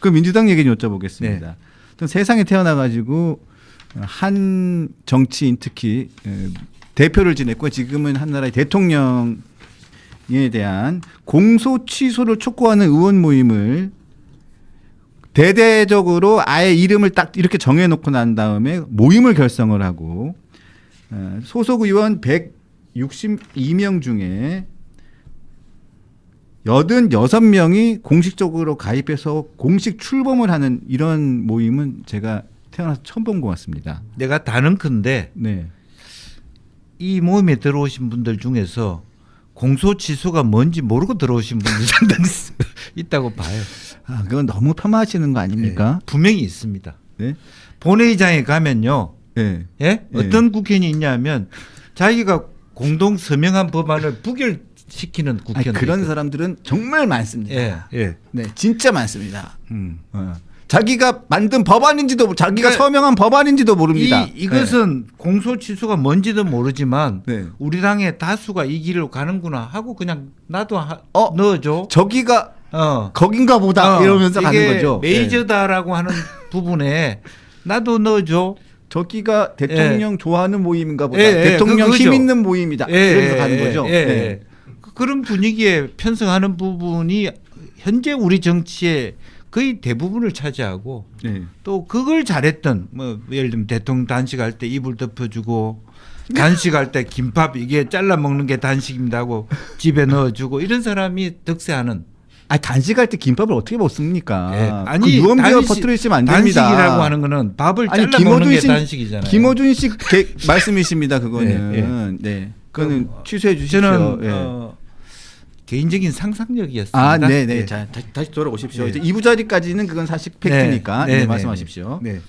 그 민주당 얘기 좀 여쭤보겠습니다. 네. 세상에 태어나가지고 한 정치인 특히 대표를 지냈고 지금은 한 나라의 대통령에 대한 공소 취소를 촉구하는 의원 모임을 대대적으로 아예 이름을 딱 이렇게 정해놓고 난 다음에 모임을 결성을 하고 소속 의원 162명 중에 86명이 공식적으로 가입해서 공식 출범을 하는 이런 모임은 제가 태어나서 처음 본 것 같습니다. 내가 다는 큰데 네. 이 모임에 들어오신 분들 중에서 공소 취소가 뭔지 모르고 들어오신 분들 상당히 있다고 봐요. 아, 그건 너무 폄하하시는 거 아닙니까? 분명히 있습니다. 네. 본회의장에 가면요. 네. 예? 네. 어떤 국회의원이 있냐면 자기가 공동 서명한 법안을 부결시키는 아니, 국회의원 그런 사람들은 정말 많습니다. 예, 예. 네, 진짜 많습니다. 자기가 만든 법안인지도 자기가 그러니까 서명한 법안인지도 모릅니다. 이것은 공소 취소가 뭔지도 모르지만 네. 우리 당의 다수가 이 길로 가는구나 하고 그냥 나도 어? 넣어줘. 저기가 거긴가 보다 이러면서 이게 가는 거죠. 메이저다라고 하는 부분에 나도 넣어줘. 저기가 대통령 좋아하는 모임인가 보다. 예, 예, 대통령 그거죠. 힘 있는 모임이다. 이러면서 가는 거죠. 예, 예. 그런 분위기에 편성하는 부분이 현재 우리 정치의 거의 대부분을 차지하고 네. 또 그걸 잘했던 뭐 예를 들면 대통령 단식할 때 이불 덮어주고 단식할 때 김밥 이게 잘라 먹는 게 단식입니다 하고 집에 넣어주고 이런 사람이 득세하는. 아, 단식할 때 김밥을 어떻게 먹습니까? 예. 아니 유언비어 퍼뜨리시면 안 됩니다. 단식이라고 하는 거는 밥을 아니, 잘라 먹는 게 단식이잖아요. 김어준 씨 말씀이십니다. 그거는. 네. 그거는 취소해 주십시오. 저는 예. 개인적인 상상력이었습니다. 아, 네네. 예. 자, 다시 돌아오십시오. 네. 이제 2부 자리까지는 그건 사실 팩트니까 네, 네, 말씀하십시오. 네.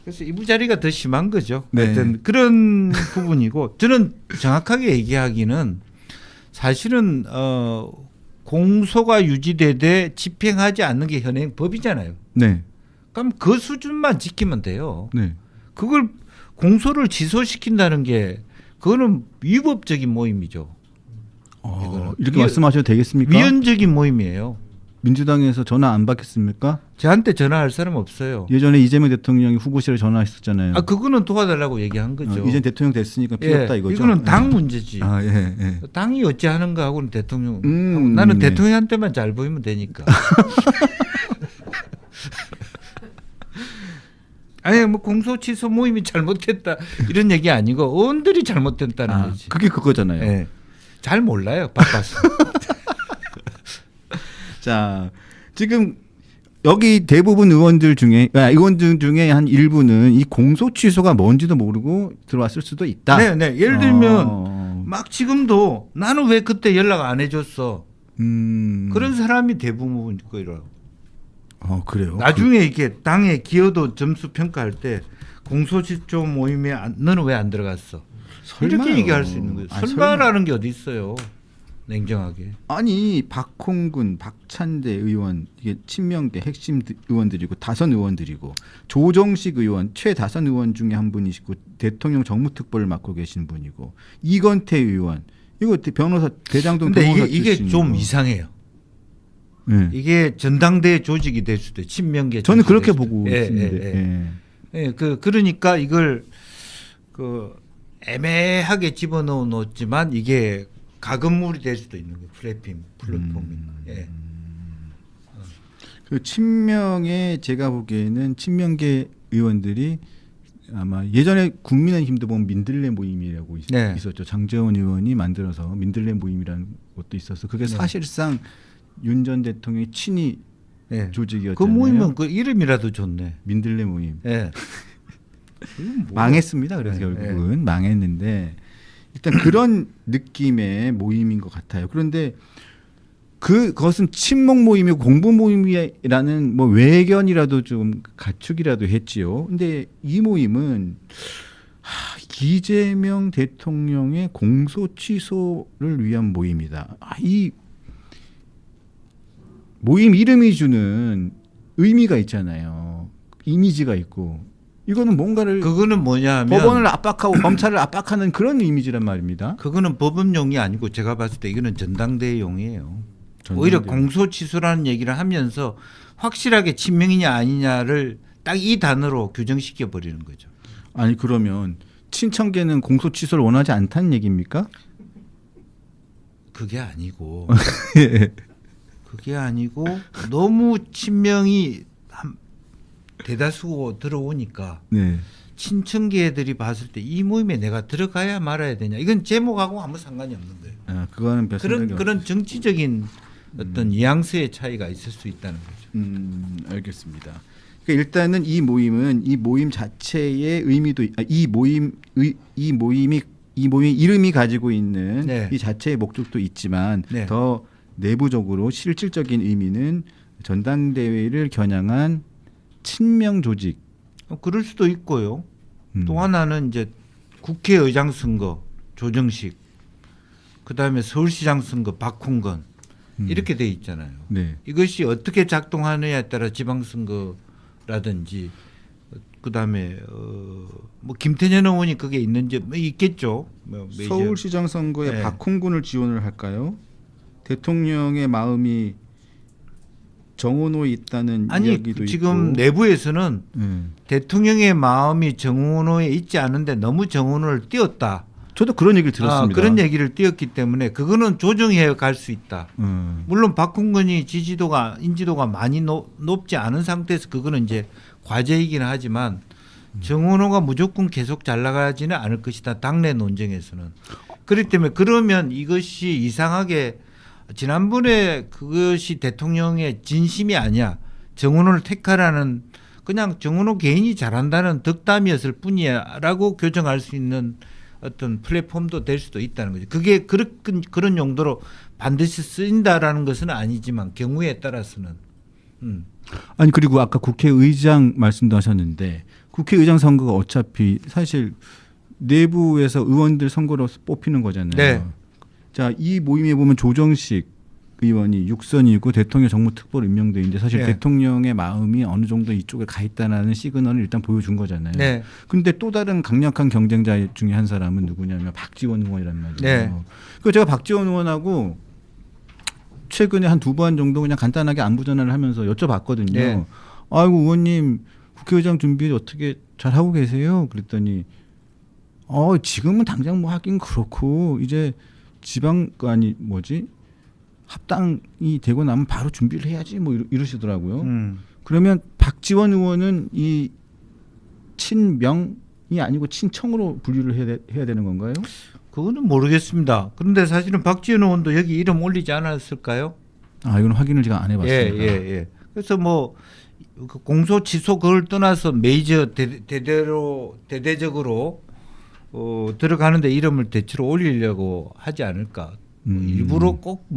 그래서 이부자리가 더 심한 거죠. 네. 하여튼 그런 부분이고 저는 정확하게 얘기하기는 사실은 공소가 유지되되 집행하지 않는 게 현행 법이잖아요. 네. 그럼 그 수준만 지키면 돼요. 네. 그걸 공소를 취소시킨다는 게 그거는 위법적인 모임이죠. 이렇게 말씀하셔도 되겠습니까? 위헌적인 모임이에요. 민주당에서 전화 안 받겠습니까? 저한테 전화할 사람 없어요. 예전에 이재명 대통령이 후보실에 전화했었잖아요. 아 그거는 도와달라고 얘기한 거죠. 이제 대통령 됐으니까 필요 없다 이거죠. 이거는 당 문제지. 아, 예, 예. 당이 어찌하는가 하고는 대통령. 나는 네. 대통령한테만 잘 보이면 되니까. 아니 뭐 공소 취소 모임이 잘못했다 이런 얘기 아니고 의원들이 잘못됐다는 거지. 그게 그거잖아요. 예. 잘 몰라요. 바빠서. 자, 지금 여기 대부분 의원들 중에 한 일부는 이 공소 취소가 뭔지도 모르고 들어왔을 수도 있다. 네. 예를 들면 막 지금도 나는 왜 그때 연락 안 해줬어. 그런 사람이 대부분 거예요. 그래요. 나중에 이렇게 당의 기여도 점수 평가할 때 공소시효 모임에 너는 왜 안 들어갔어? 설마요. 이렇게 얘기할 수 있는 거예요. 아니, 설마라는 게 어디 있어요? 냉정하게. 아니 박홍근, 박찬대 의원 이게 친명계 핵심 의원들이고 다선 의원들이고 조정식 의원 최다선 의원 중에 한 분이시고 대통령 정무특보를 맡고 계신 분이고 이건태 의원 이거 변호사 대장동 근데 변호사 이게 좀 출신이고. 이상해요. 네. 이게 전당대회 조직이 될 수도 있고 친명계 저는 조직이 그렇게 될 수도 보고 있고. 있는데. 예, 그러니까 이걸 애매하게 집어넣어 놓지만 이게 가금물이 될 수도 있는 거예요. 플랫폼이. 예. 그 친명의 제가 보기에는 친명계 의원들이 아마 예전에 국민의힘도 보면 민들레 모임이라고 네. 있었죠. 장제원 의원이 만들어서 민들레 모임이라는 것도 있어서 그게 네. 사실상 윤 전 대통령의 친위 예. 조직이었잖아요. 그 모임은 그 이름이라도 좋네. 민들레 모임. 예. 망했습니다. 그래서 네, 결국은 망했는데 일단 그런 느낌의 모임인 것 같아요. 그런데 그것은 친목 모임이고 공부 모임이라는 뭐 외견이라도 좀 가축이라도 했지요. 근데 이 모임은 이재명 대통령의 공소 취소를 위한 모임이다. 이 모임 이름이 주는 의미가 있잖아요. 이미지가 있고 이거는 뭔가를 그거는 뭐냐면 법원을 압박하고 검찰을 압박하는 그런 이미지란 말입니다. 그거는 법원용이 아니고 제가 봤을 때 이거는 전당대회용이에요. 오히려 전당대회. 공소 취소라는 얘기를 하면서 확실하게 친명이냐 아니냐를 딱 이 단어로 규정시켜 버리는 거죠. 아니 그러면 친청계는 공소 취소를 원하지 않다는 얘기입니까? 그게 아니고 그게 아니고 너무 친명이 대다수 들어오니까 네. 친청계들이 봤을 때 이 모임에 내가 들어가야 말아야 되냐 이건 제목하고 아무 상관이 없는 거예요. 아, 그거는 별 생각이 그런 정치적인 어떤 뉘앙스의 차이가 있을 수 있다는 거죠. 알겠습니다. 그러니까 일단은 이 모임 자체의 의미도 이 모임이 이름이 가지고 있는 네. 이 자체의 목적도 있지만 네. 더 내부적으로 실질적인 의미는 전당대회를 겨냥한 친명 조직. 그럴 수도 있고요. 음. 또 하나는 이제 국회의장 선거 조정식, 그다음에 서울시장 선거 박홍건 이렇게 돼 있잖아요. 네. 이것이 어떻게 작동하느냐에 따라 지방선거라든지 그다음에 뭐 김태년 의원이 그게 있는지 뭐 있겠죠. 뭐 메이저. 서울시장 선거에 네. 박홍근을 지원을 할까요? 대통령의 마음이 정원호에 있다는 아니 이야기도 지금 있고. 내부에서는 네. 대통령의 마음이 정원호에 있지 않은데 너무 정원호를 띄웠다. 저도 그런 얘기를 들었습니다. 그런 얘기를 띄웠기 때문에 그거는 조정해 갈 수 있다. 물론 박홍근이 인지도가 많이 높지 않은 상태에서 그거는 이제 과제이긴 하지만 정원호가 무조건 계속 잘 나가지는 않을 것이다. 당내 논쟁에서는. 그렇기 때문에 그러면 이것이 이상하게 지난번에 그것이 대통령의 진심이 아니야. 정원호를 택하라는 그냥 정원호 개인이 잘한다는 덕담이었을 뿐이야라고 교정할 수 있는 어떤 플랫폼도 될 수도 있다는 거죠. 그게 그런 용도로 반드시 쓰인다라는 것은 아니지만 경우에 따라서는. 아니 그리고 아까 국회의장 말씀도 하셨는데 국회의장 선거가 어차피 사실 내부에서 의원들 선거로 뽑히는 거잖아요. 네. 자, 이 모임에 보면 조정식 의원이 6선이고 대통령 정무특보로 임명돼 있는데 사실 네. 대통령의 마음이 어느 정도 이쪽에 가 있다는 시그널을 일단 보여준 거잖아요. 네. 근데 또 다른 강력한 경쟁자 중에 한 사람은 누구냐면 박지원 의원이란 말이에요. 네. 그 제가 박지원 의원하고 최근에 한 2번 정도 그냥 간단하게 안부 전화를 하면서 여쭤봤거든요. 네. 아이고 의원님 국회의장 준비 어떻게 잘 하고 계세요? 그랬더니 지금은 당장 뭐 하긴 그렇고 이제 합당이 되고 나면 바로 준비를 해야지 뭐 이러시더라고요. 그러면 박지원 의원은 이 친명이 아니고 친청으로 분류를 해야 되는 건가요? 그거는 모르겠습니다. 그런데 사실은 박지원 의원도 여기 이름 올리지 않았을까요? 이건 확인을 제가 안 해봤습니다. 예. 그래서 뭐 공소 취소 그걸 떠나서 메이저 대대적으로 들어가는데 이름을 대체로 올리려고 하지 않을까. 일부러 꼭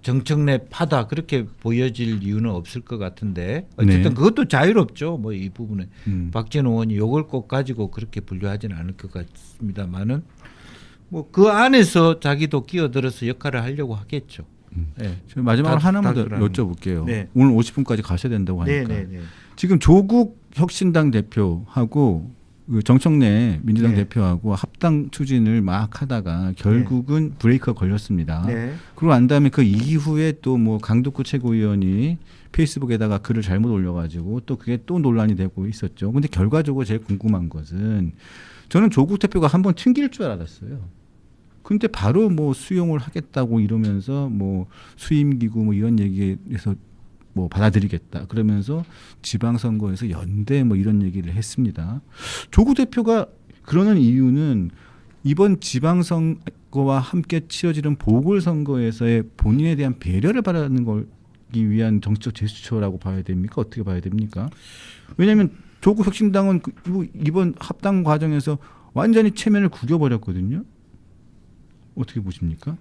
정청래 파다 그렇게 보여질 이유는 없을 것 같은데 어쨌든 네. 그것도 자유롭죠. 뭐 이 부분에 박지원 의원이 이걸 꼭 가지고 그렇게 분류하지는 않을 것 같습니다만은 뭐 그 안에서 자기도 끼어들어서 역할을 하려고 하겠죠. 네. 제가 마지막으로 하나만 더 다수라는. 여쭤볼게요. 네. 오늘 50분까지 가셔야 된다고 하니까. 네. 지금 조국 혁신당 대표하고 그 정청래 민주당 네. 대표하고 합당 추진을 막 하다가 결국은 브레이크가 걸렸습니다. 네. 그리고 난 다음에 그 이후에 또 뭐 강덕구 최고위원이 페이스북에다가 글을 잘못 올려가지고 또 그게 또 논란이 되고 있었죠. 근데 결과적으로 제일 궁금한 것은 저는 조국 대표가 한번 튕길 줄 알았어요. 근데 바로 뭐 수용을 하겠다고 이러면서 뭐 수임기구 뭐 이런 얘기에서 뭐 받아들이겠다 그러면서 지방선거에서 연대 뭐 이런 얘기를 했습니다. 조국 대표가 그러는 이유는 이번 지방선거와 함께 치러지는 보궐선거에서의 본인에 대한 배려를 바라는 걸기 위한 정치적 제스처라고 봐야 됩니까? 어떻게 봐야 됩니까? 왜냐하면 조국 혁신당은 이번 합당 과정에서 완전히 체면을 구겨버렸거든요. 어떻게 보십니까?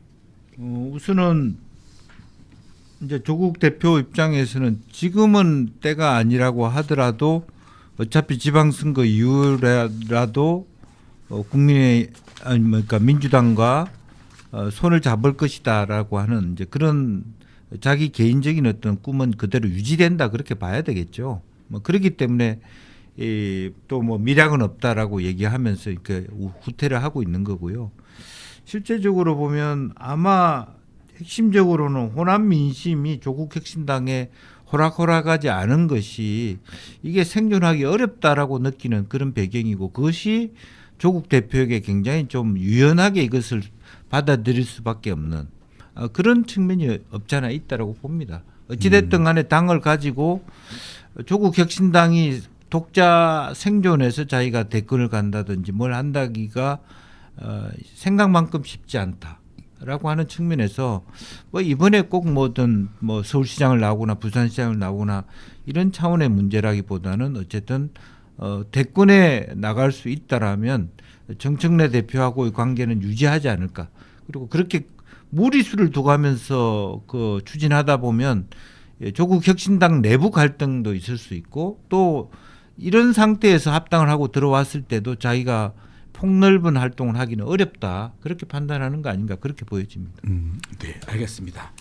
우선은 이제 조국 대표 입장에서는 지금은 때가 아니라고 하더라도 어차피 지방선거 이후라도 그러니까 민주당과 손을 잡을 것이다라고 하는 이제 그런 자기 개인적인 어떤 꿈은 그대로 유지된다 그렇게 봐야 되겠죠. 뭐 그렇기 때문에 또 뭐 미량은 없다라고 얘기하면서 이렇게 후퇴를 하고 있는 거고요. 실제적으로 보면 아마 핵심적으로는 호남 민심이 조국 혁신당에 호락호락하지 않은 것이 이게 생존하기 어렵다라고 느끼는 그런 배경이고 그것이 조국 대표에게 굉장히 좀 유연하게 이것을 받아들일 수밖에 없는 그런 측면이 없잖아 있다라고 봅니다. 어찌됐든 간에 당을 가지고 조국 혁신당이 독자 생존해서 자기가 대권을 간다든지 뭘 한다기가 생각만큼 쉽지 않다라고 하는 측면에서 뭐 이번에 꼭 뭐든 뭐 서울시장을 나오거나 부산시장을 나오거나 이런 차원의 문제라기보다는 어쨌든 대권에 나갈 수 있다라면 정청래 대표하고의 관계는 유지하지 않을까. 그리고 그렇게 무리수를 둬가면서 그 추진하다 보면 조국 혁신당 내부 갈등도 있을 수 있고 또 이런 상태에서 합당을 하고 들어왔을 때도 자기가 폭넓은 활동을 하기는 어렵다. 그렇게 판단하는 거 아닌가 그렇게 보여집니다. 네, 알겠습니다.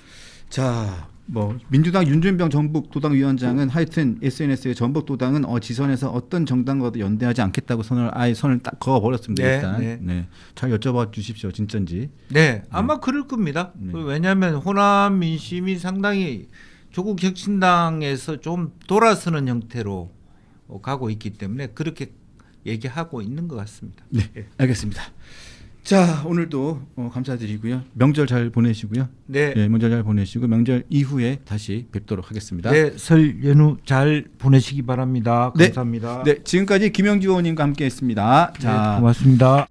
자, 뭐 민주당 윤준병 전북도당위원장은 하여튼 SNS에 전북도당은 지선에서 어떤 정당과도 연대하지 않겠다고 선을 딱 그어버렸습니다. 네, 일단 네. 잘 여쭤봐 주십시오, 진짜인지. 네, 아마 그럴 겁니다. 네. 왜냐하면 호남 민심이 상당히 조국 혁신당에서 좀 돌아서는 형태로 가고 있기 때문에 그렇게 얘기하고 있는 것 같습니다. 네, 알겠습니다. 자, 오늘도 감사드리고요. 명절 잘 보내시고요. 네. 명절 잘 보내시고 명절 이후에 다시 뵙도록 하겠습니다. 네, 설 연휴 잘 보내시기 바랍니다. 감사합니다. 네, 지금까지 김영주 의원님과 함께했습니다. 자, 네, 고맙습니다.